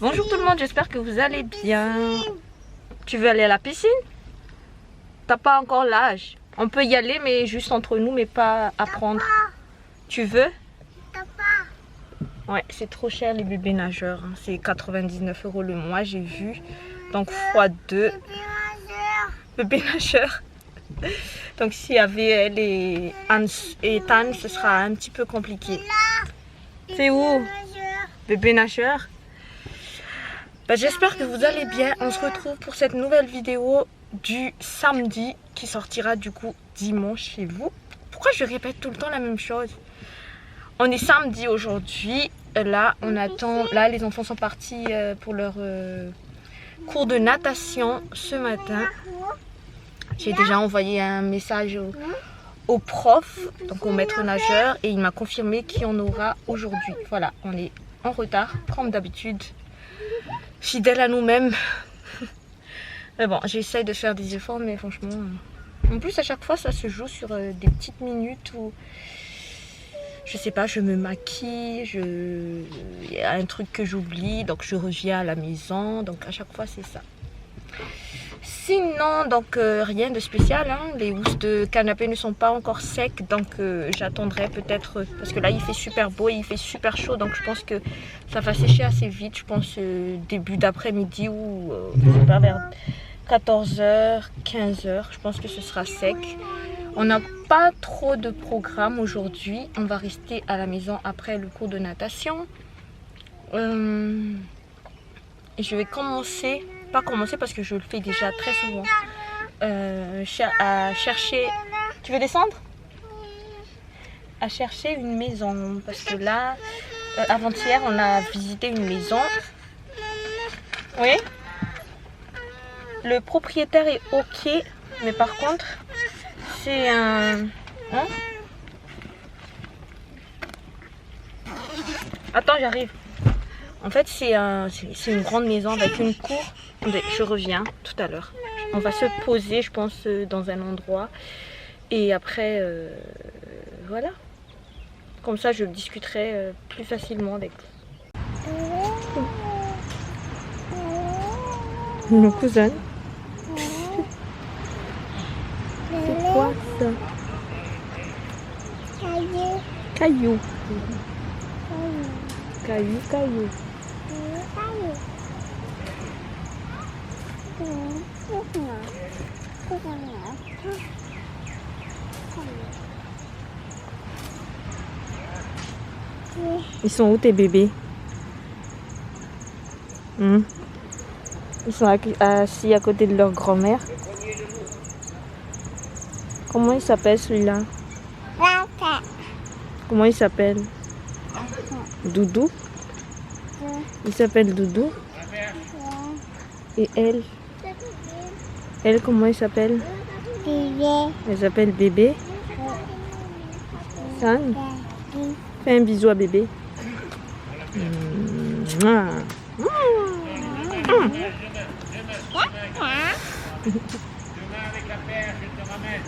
Bonjour tout le monde, j'espère que vous allez bien. Tu veux aller à la piscine? T'as pas encore l'âge. On peut y aller mais juste entre nous, mais pas apprendre. Tu veux? Ouais, c'est trop cher les bébés nageurs. Hein. C'est 99 € le mois, j'ai vu. Donc x2. Bébé nageur. Donc s'il y avait elle et Hans et Tan, ce sera un petit peu compliqué. C'est où? Bébé nageur. Bah, j'espère que vous allez bien. On se retrouve pour cette nouvelle vidéo du samedi qui sortira du coup dimanche chez vous. Pourquoi je répète tout le temps la même chose? On est samedi aujourd'hui. Là on attend. Là les enfants sont partis pour leur cours de natation ce matin. J'ai déjà envoyé un message au prof, donc au maître nageur, et il m'a confirmé qu'il y en aura aujourd'hui. Voilà, on est en retard comme d'habitude. Fidèle à nous-mêmes. Mais bon, j'essaye de faire des efforts, mais franchement... En plus, à chaque fois, ça se joue sur des petites minutes où... Je sais pas, je me maquille, il y a un truc que j'oublie, donc je reviens à la maison. Donc à chaque fois, c'est ça. Sinon, donc rien de spécial. Hein. Les housses de canapé ne sont pas encore secs, donc j'attendrai peut-être... Parce que là, il fait super beau et il fait super chaud, donc je pense que ça va sécher assez vite. Je pense début d'après-midi ou je sais pas, vers 14h, 15h. Je pense que ce sera sec. On n'a pas trop de programme aujourd'hui. On va rester à la maison après le cours de natation. Et je vais commencer... Pas commencer parce que je le fais déjà très souvent. À chercher... Tu veux descendre? À chercher une maison. Parce que là, avant-hier, on a visité une maison. Oui. Le propriétaire est ok. Mais par contre, c'est un... Hein? Attends, j'arrive. En fait, c'est une grande maison avec une cour. Je reviens tout à l'heure. On va se poser, je pense, dans un endroit. Et après, voilà. Comme ça, je discuterai plus facilement avec nos cousins. C'est quoi ça? Caillou. Caillou, caillou. Ils sont où tes bébés? Ils sont assis à côté de leur grand-mère. Comment il s'appelle celui-là? Comment il s'appelle? Doudou? Il s'appelle Doudou? Et elle? Elle, comment elle s'appelle? Bébé. Elle s'appelle Bébé? San? Fais un bisou à Bébé. Demain avec la perche, je te ramène.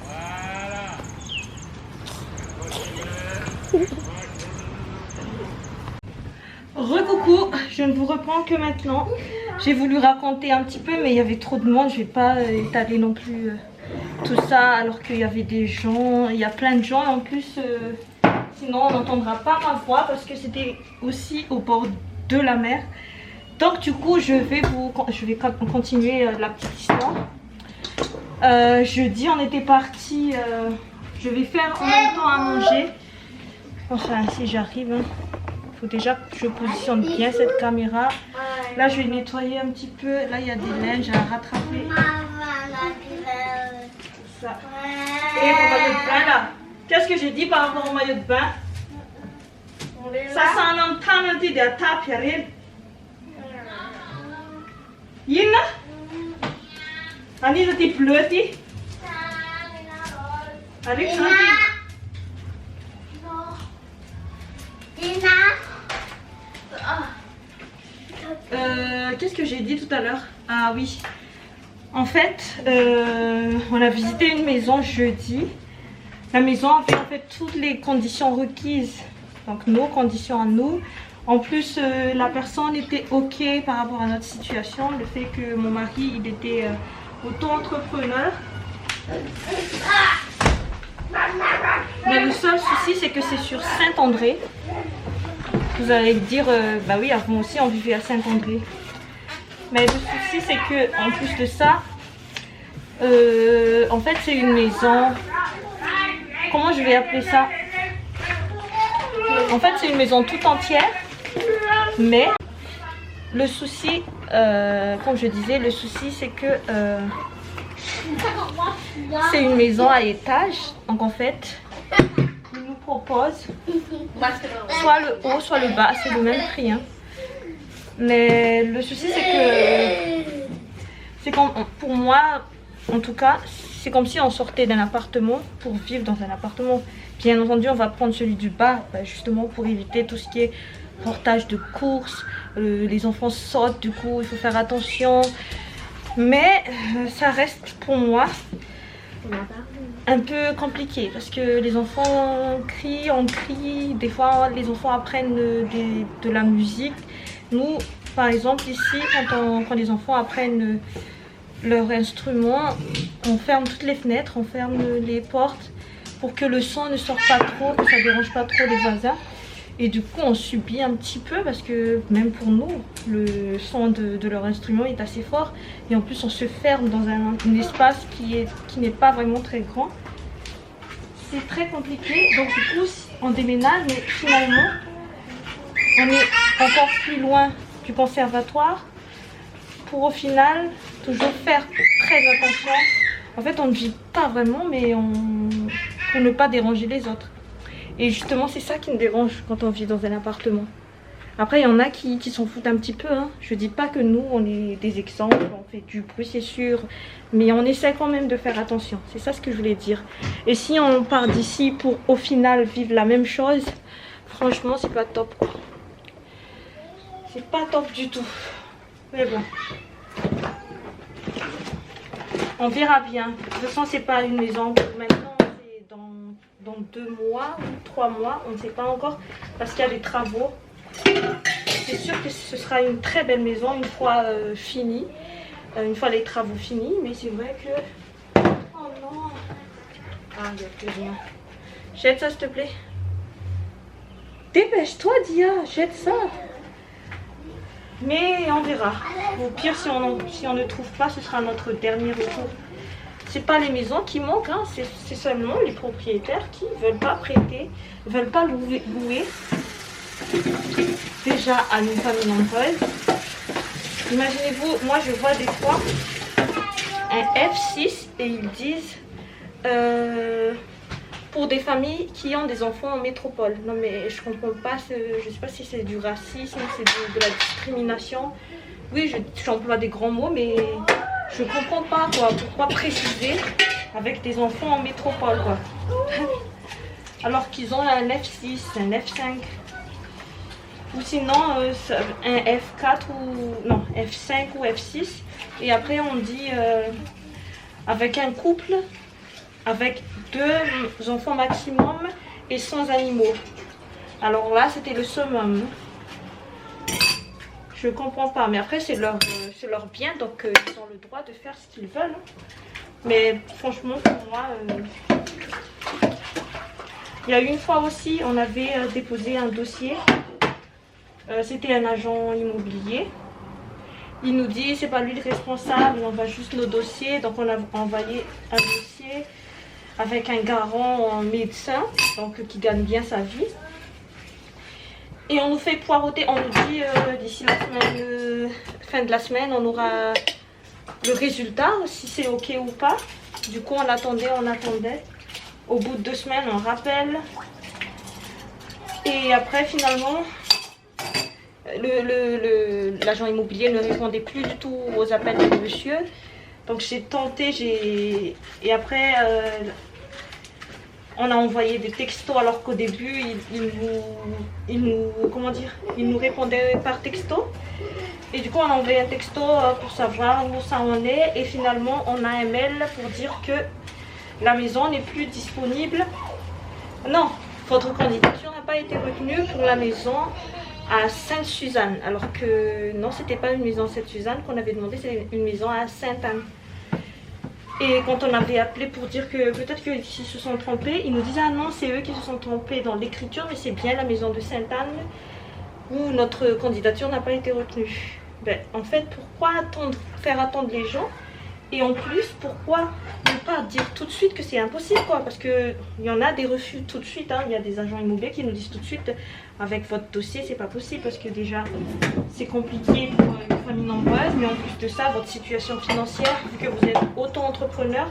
Voilà. coup, je ne vous reprends que maintenant. J'ai voulu raconter un petit peu, mais il y avait trop de monde. Je vais pas étaler non plus tout ça, alors qu'il y avait des gens. Il y a plein de gens en plus. Sinon, on n'entendra pas ma voix parce que c'était aussi au bord de la mer. Donc du coup, je vais continuer la petite histoire. Jeudi, on était parti. Je vais faire en même temps à manger. Enfin, si j'arrive. Hein. Faut déjà que je positionne bien cette caméra. Là, je vais nettoyer un petit peu. Là, il y a des linges à rattraper. Ça. Et mon maillot de bain là. Qu'est-ce que j'ai dit par rapport au maillot de bain? Ça sent un temps de la tape, Yaril. Yina? Annie, tu pleures? Allez, qu'est-ce que j'ai dit tout à l'heure? Ah oui. En fait, on a visité une maison jeudi. La maison avait en fait toutes les conditions requises. Donc nos conditions à nous. En plus, la personne était ok par rapport à notre situation. Le fait que mon mari, il était auto-entrepreneur. Mais le seul souci, c'est que c'est sur Saint-André. Vous allez me dire, bah oui, avant aussi on vivait à Saint-André. Mais le souci, c'est que en plus de ça, en fait, c'est une maison. Comment je vais appeler ça? En fait, c'est une maison toute entière. Mais le souci, comme je disais, le souci, c'est que c'est une maison à étage. Donc en fait, ils nous proposent soit le haut, soit le bas. C'est le même prix. Hein. Mais le souci, c'est comme pour moi, en tout cas, c'est comme si on sortait d'un appartement pour vivre dans un appartement. Bien entendu, on va prendre celui du bas, justement pour éviter tout ce qui est portage de courses. Les enfants sautent, du coup, il faut faire attention. Mais ça reste pour moi un peu compliqué parce que les enfants crient, on crie. Des fois, les enfants apprennent de la musique. Nous, par exemple, ici, quand les enfants apprennent leur instrument, on ferme toutes les fenêtres, on ferme les portes pour que le son ne sorte pas trop, que ça ne dérange pas trop les voisins. Et du coup, on subit un petit peu parce que même pour nous, le son de leur instrument est assez fort. Et en plus, on se ferme dans un espace qui n'est pas vraiment très grand. C'est très compliqué. Donc du coup, on déménage, mais finalement, on est encore plus loin du conservatoire pour au final toujours faire très attention. En fait, on ne vit pas vraiment, mais pour ne pas déranger les autres. Et justement, c'est ça qui me dérange quand on vit dans un appartement. Après, il y en a qui s'en foutent un petit peu. Hein. Je dis pas que nous, on est des exemples, on fait du bruit, c'est sûr. Mais on essaie quand même de faire attention. C'est ça ce que je voulais dire. Et si on part d'ici pour au final vivre la même chose, franchement, c'est pas top, quoi. C'est pas top du tout. Mais bon. On verra bien. De toute façon, c'est pas une maison pour maintenant. C'est dans 2 mois ou 3 mois. On ne sait pas encore. Parce qu'il y a des travaux. C'est sûr que ce sera une très belle maison une fois finie. Une fois les travaux finis. Mais c'est vrai que... Oh non. Ah, il n'y a plus rien. Jette ça, s'il te plaît. Dépêche-toi, Dia. Jette ça. Mais on verra. Au pire, si on ne trouve pas, ce sera notre dernier retour. C'est pas les maisons qui manquent, hein. C'est seulement les propriétaires qui ne veulent pas prêter, ne veulent pas louer. Déjà à une famille nombreuse. Imaginez-vous, moi je vois des fois un F6 et ils disent pour des familles qui ont des enfants en métropole. Non mais je comprends pas, je sais pas si c'est du racisme, c'est de la discrimination. Oui, j'emploie des grands mots, mais je comprends pas quoi. Pourquoi préciser avec des enfants en métropole quoi. Alors qu'ils ont un F6, un F5. Ou sinon un F4 ou non F5 ou F6. Et après on dit avec un couple avec 2 enfants maximum et sans animaux. Alors là c'était le summum. Je comprends pas. Mais après, c'est leur bien. Donc, ils ont le droit de faire ce qu'ils veulent. Mais franchement, pour moi... Il y a une fois aussi, on avait déposé un dossier. C'était un agent immobilier. Il nous dit, c'est pas lui le responsable, on va juste nos dossiers. Donc, on a envoyé un dossier avec un garant médecin, donc qui gagne bien sa vie. Et on nous fait poireauter, on nous dit d'ici la semaine, fin de la semaine, on aura le résultat, si c'est ok ou pas. Du coup, on attendait. Au bout de 2 semaines, on rappelle. Et après, finalement, l'agent immobilier ne répondait plus du tout aux appels de monsieur. Donc j'ai tenté, et après, on a envoyé des textos alors qu'au début, il nous répondait par texto. Et du coup, on a envoyé un texto pour savoir où ça en est. Et finalement, on a un mail pour dire que la maison n'est plus disponible. Non, votre candidature n'a pas été retenue pour la maison à Sainte-Suzanne. Alors que non, c'était pas une maison à Sainte-Suzanne qu'on avait demandé, c'est une maison à Sainte-Anne. Et quand on avait appelé pour dire que peut-être qu'ils se sont trompés, ils nous disaient ah non, c'est eux qui se sont trompés dans l'écriture, mais c'est bien la maison de Sainte-Anne où notre candidature n'a pas été retenue. Ben, en fait, pourquoi faire attendre les gens? Et en plus, pourquoi ne pas dire tout de suite que c'est impossible, quoi? Parce qu'il y en a des refus tout de suite. Hein. Il y a des agents immobiliers qui nous disent tout de suite avec votre dossier, c'est pas possible. Parce que déjà, c'est compliqué pour une famille nombreuse. Mais en plus de ça, votre situation financière, vu que vous êtes auto-entrepreneur,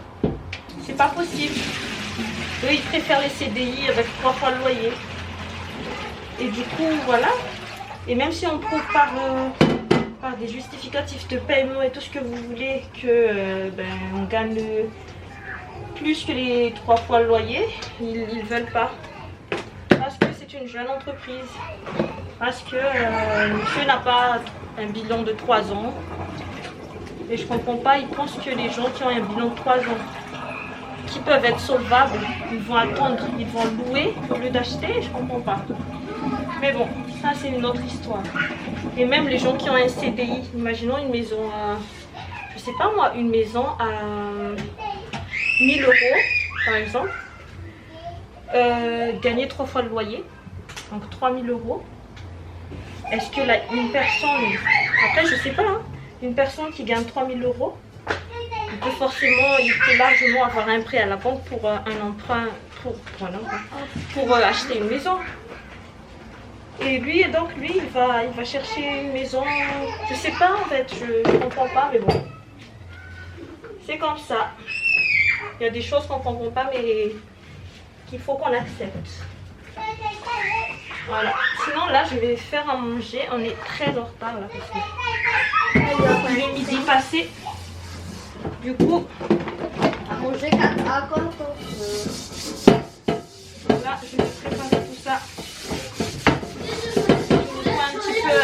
c'est pas possible. Eux, ils préfèrent les CDI avec 3 fois le loyer. Et du coup, voilà. Et même si on prouve par des justificatifs de paiement et tout ce que vous voulez que on gagne plus que les 3 fois le loyer, ils veulent pas. Parce que c'est une jeune entreprise. Parce que monsieur n'a pas un bilan de 3 ans. Et je comprends pas, ils pensent que les gens qui ont un bilan de 3 ans, qui peuvent être solvables, ils vont attendre, ils vont louer au lieu d'acheter, je comprends pas. Mais bon, ça c'est une autre histoire. Et même les gens qui ont un CDI, imaginons une maison à, je sais pas moi, une maison à 1000 € par exemple, gagner 3 fois le loyer, donc 3000 €. Est-ce que une personne, après je sais pas, hein, une personne qui gagne 3000 €, il peut largement avoir un prêt à la banque pour un emprunt, pour acheter une maison. Et lui, il va chercher une maison, je sais pas en fait, je comprends pas, mais bon. C'est comme ça. Il y a des choses qu'on comprend pas, mais qu'il faut qu'on accepte. Voilà. Sinon là, je vais faire à manger. On est très en retard là, parce que il est midi passé. Du coup, à manger à quand là, je vais préparer tout ça. Un petit peu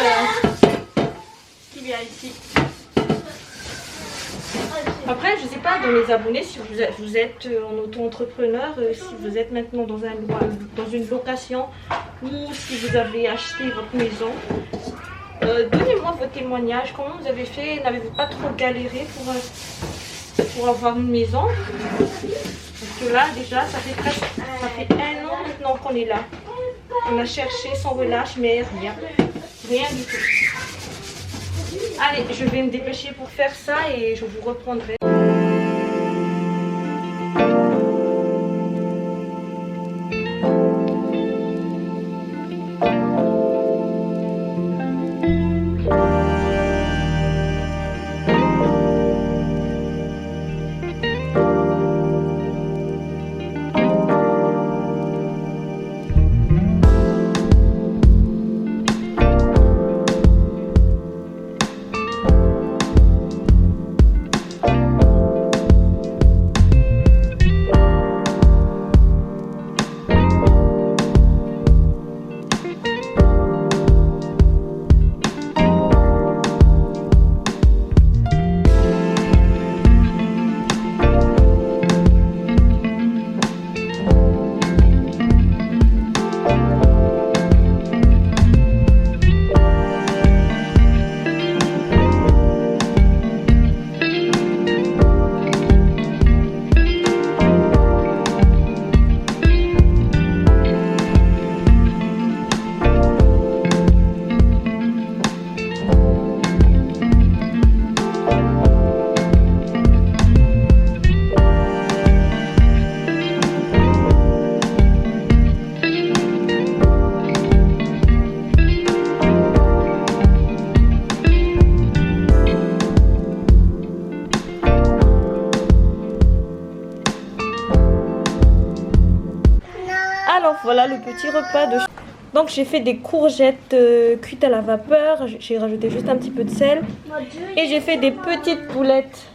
ce qu'il y a ici. Après, je sais pas dans les abonnés si vous êtes en auto-entrepreneur, si vous êtes maintenant dans une location ou si vous avez acheté votre maison. Donnez-moi vos témoignages. Comment vous avez fait? N'avez-vous pas trop galéré pour avoir une maison? Parce que là, déjà, ça fait 1 an maintenant qu'on est là. On a cherché sans relâche, mais rien. Rien du tout. Allez, je vais me dépêcher pour faire ça et je vous reprendrai. Alors voilà le petit repas de... Donc j'ai fait des courgettes cuites à la vapeur. J'ai rajouté juste un petit peu de sel. Et j'ai fait des petites boulettes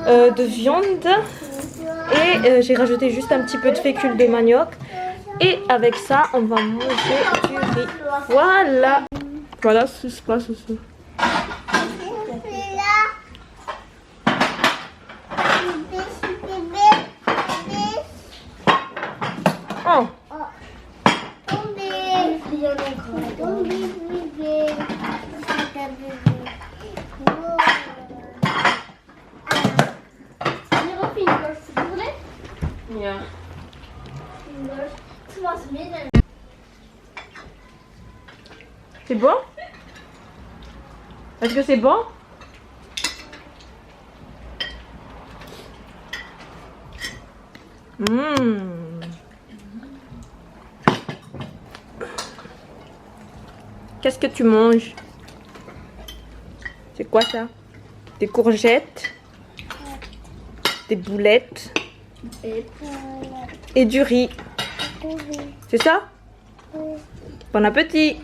de viande. Et j'ai rajouté juste un petit peu de fécule de manioc. Et avec ça, on va manger du riz. Voilà. Voilà ce qui se passe aussi. Oh. Yeah. C'est bon? Est-ce que c'est bon? Qu'est-ce que tu manges? C'est quoi ça? Des courgettes, des boulettes et du riz. C'est ça? Bon appétit!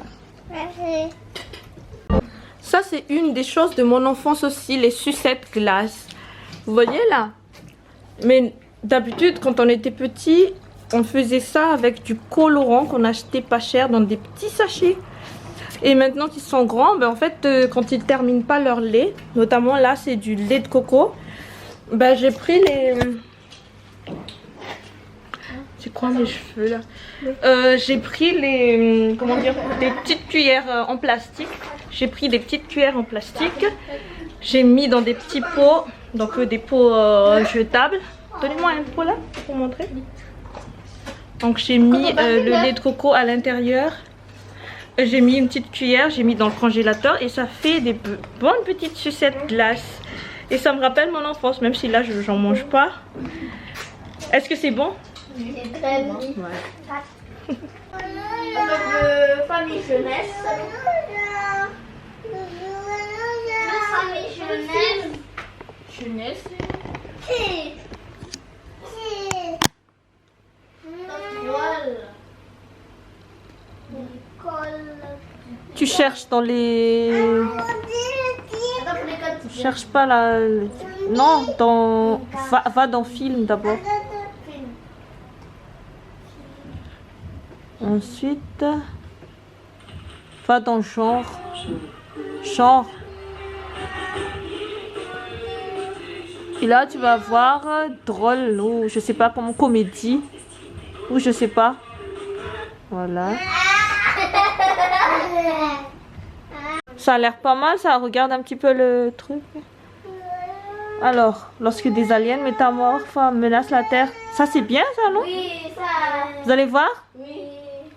Ça c'est une des choses de mon enfance aussi, les sucettes glace. Vous voyez là? Mais d'habitude quand on était petit, on faisait ça avec du colorant qu'on achetait pas cher dans des petits sachets. Et maintenant qu'ils sont grands, ben en fait quand ils terminent pas leur lait, notamment là c'est du lait de coco, ben j'ai pris les... C'est quoi mes cheveux là? J'ai pris les... Comment dire? Des petites cuillères en plastique. J'ai pris des petites cuillères en plastique. J'ai mis dans des petits pots. Donc des pots jetables. Donnez-moi un pot là pour montrer. Donc j'ai mis le lait de coco à l'intérieur. J'ai mis une petite cuillère. J'ai mis dans le congélateur. Et ça fait des bonnes petites sucettes glace. Et ça me rappelle mon enfance. Même si là j'en mange pas. Est-ce que c'est bon? C'est très bon. Ouais. Avec famille jeunesse. Famille jeunesse. Jeunesse. Tu cherches dans les... Cherche pas là. Non, dans... Va dans film d'abord. Ensuite, va dans genre. Genre. Et là, tu vas voir drôle ou je sais pas comment, comédie. Ou je sais pas. Voilà. Ça a l'air pas mal, ça. Regarde un petit peu le truc. Alors, lorsque des aliens métamorphes menacent la Terre. Ça, c'est bien, ça, non? Oui, ça. Vous allez voir? Oui.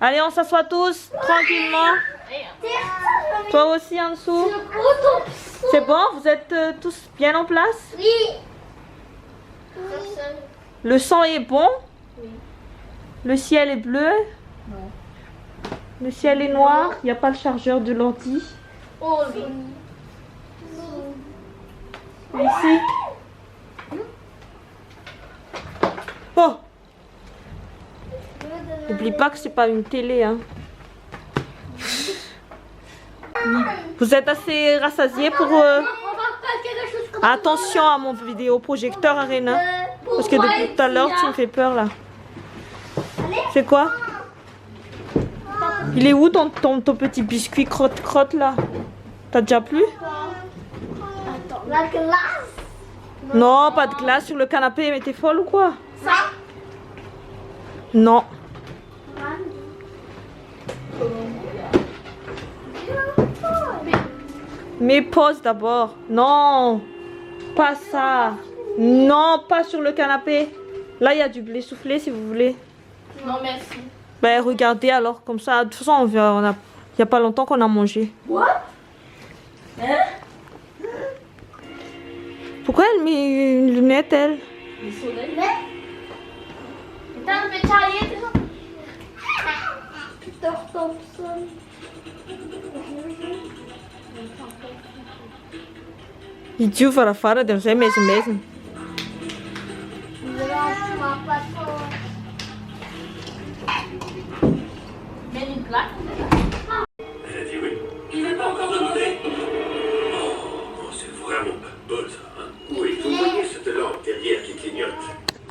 Allez, on s'assoit tous, tranquillement. Toi aussi, en dessous. C'est bon? Vous êtes tous bien en place? Oui. Le sang est bon? Oui. Le ciel est bleu? Non. Le ciel est noir? Il n'y a pas le chargeur de l'ordi? Oh oui. Ici? Oh! N'oublie pas que c'est pas une télé, hein. Vous êtes assez rassasiés pour... On va faire quelque chose comme Attention à mon vidéoprojecteur, Arena. Parce que depuis tout à l'heure, tu me fais peur, là. C'est quoi? Il est où ton petit biscuit crotte-crotte, là? T'as déjà plu? la glace. Non, pas de glace sur le canapé, mais t'es folle ou quoi? Ça. Non. Mais pose d'abord. Non, pas ça. Non, pas sur le canapé. Là, il y a du blé soufflé si vous voulez. Non, merci. Ben, regardez alors, comme ça. De toute façon, il n'y a pas longtemps qu'on a mangé. What? Hein? Pourquoi elle met une lunette, elle? Le soleil? Dan betaal je toch Thompson. E tio fora, deve ser mesmo. là. Elle a dit oui. Il n'a pas encore demandé. Oh, c'est vraiment pas de bol, ça. Hein. Oui, vous voyez cette lampe derrière qui clignote.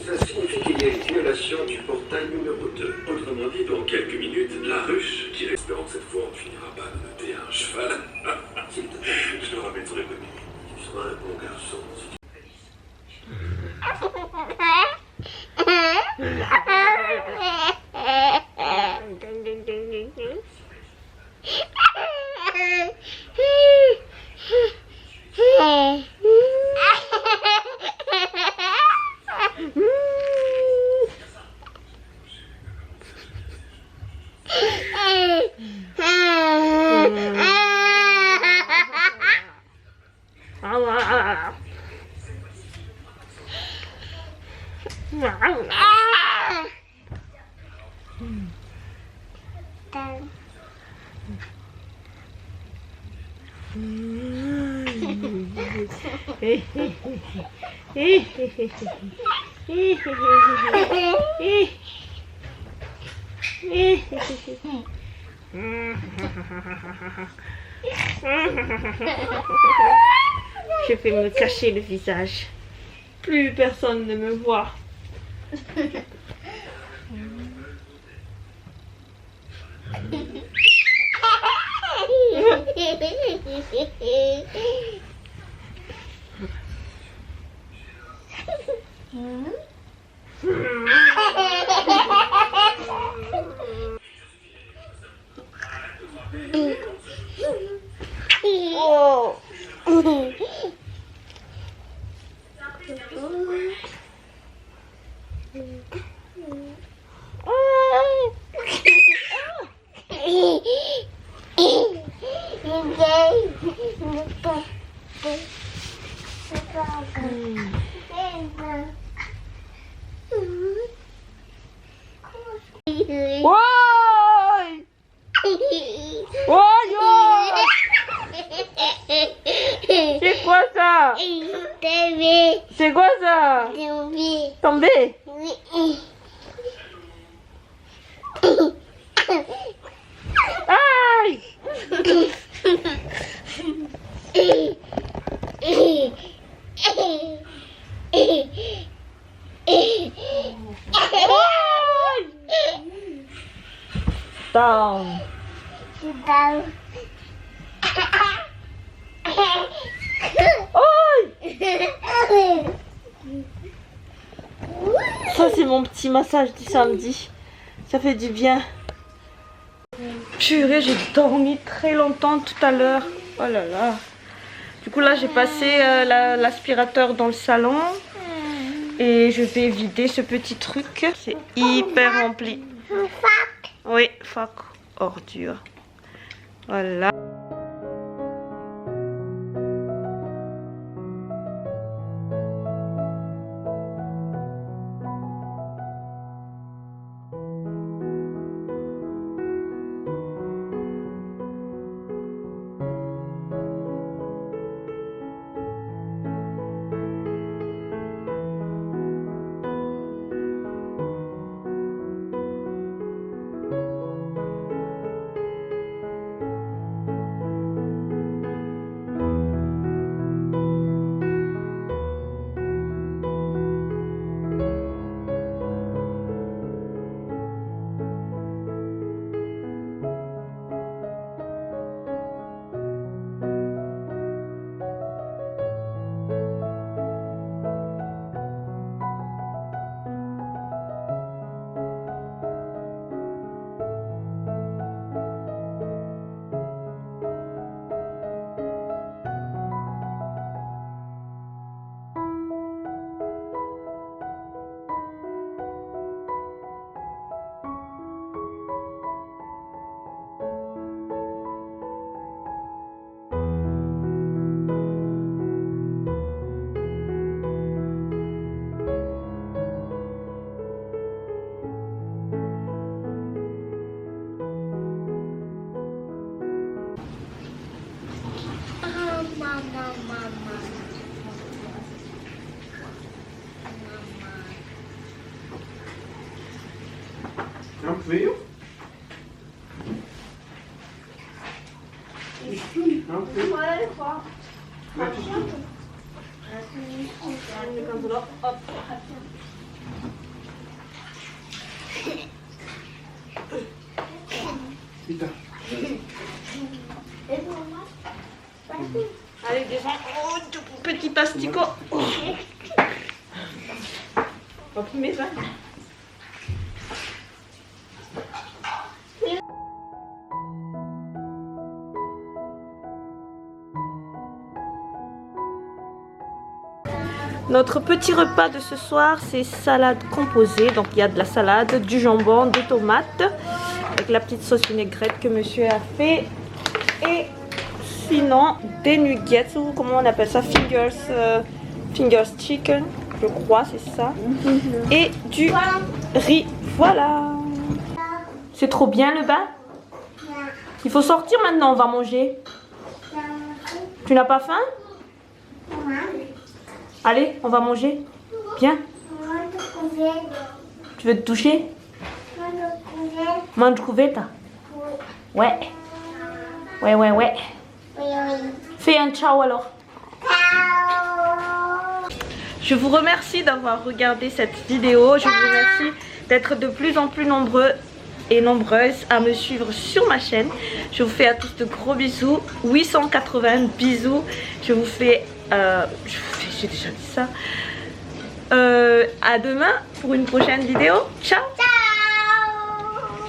Ça signifie qu'il y a une violation du portail numéro 2. Autrement dit, dans quelques minutes, la ruche, qui espérant que cette fois on ne finira pas de noter un cheval, s'il te plaît, je le remettrai bonne nuit. Tu seras un bon garçon si tu Je vais me cacher le visage. Plus personne ne me voit. Oh. C'est quoi ça? C'est quoi ça? Tombé? Aïe! Down. Ça c'est mon petit massage du samedi. Ça fait du bien. Purée, j'ai dormi très longtemps tout à l'heure. Oh là là. Du coup là j'ai passé l'aspirateur dans le salon. Et je vais vider ce petit truc. C'est hyper rempli. Oui, fac ordure. Voilà. Não veio? Ouais, quoi. Allez, descends. Oh, petit asticot. Oh. Ok, mets ça. Notre petit repas de ce soir, c'est salade composée. Donc il y a de la salade, du jambon, des tomates, avec la petite sauce vinaigrette que monsieur a fait. Et sinon, des nuggets, ou comment on appelle ça, fingers chicken, je crois, c'est ça. Et du riz, voilà. C'est trop bien le bain. Il faut sortir maintenant, on va manger. Tu n'as pas faim? Allez, on va manger. Viens. Tu veux te toucher? Mange cuvetta. Ouais. Ouais. Fais un ciao alors. Je vous remercie d'avoir regardé cette vidéo. Je vous remercie d'être de plus en plus nombreux et nombreuses à me suivre sur ma chaîne. Je vous fais à tous de gros bisous. 880 bisous. Je vous fais j'ai déjà dit ça. À demain pour une prochaine vidéo. Ciao.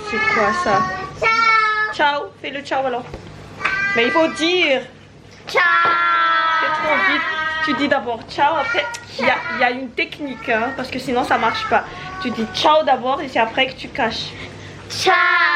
C'est quoi ça? Ciao. Fais le ciao alors. Mais il faut dire. Ciao. C'est trop vite. Tu dis d'abord ciao, après il y a une technique hein, parce que sinon ça marche pas. Tu dis ciao d'abord et c'est après que tu caches. Ciao.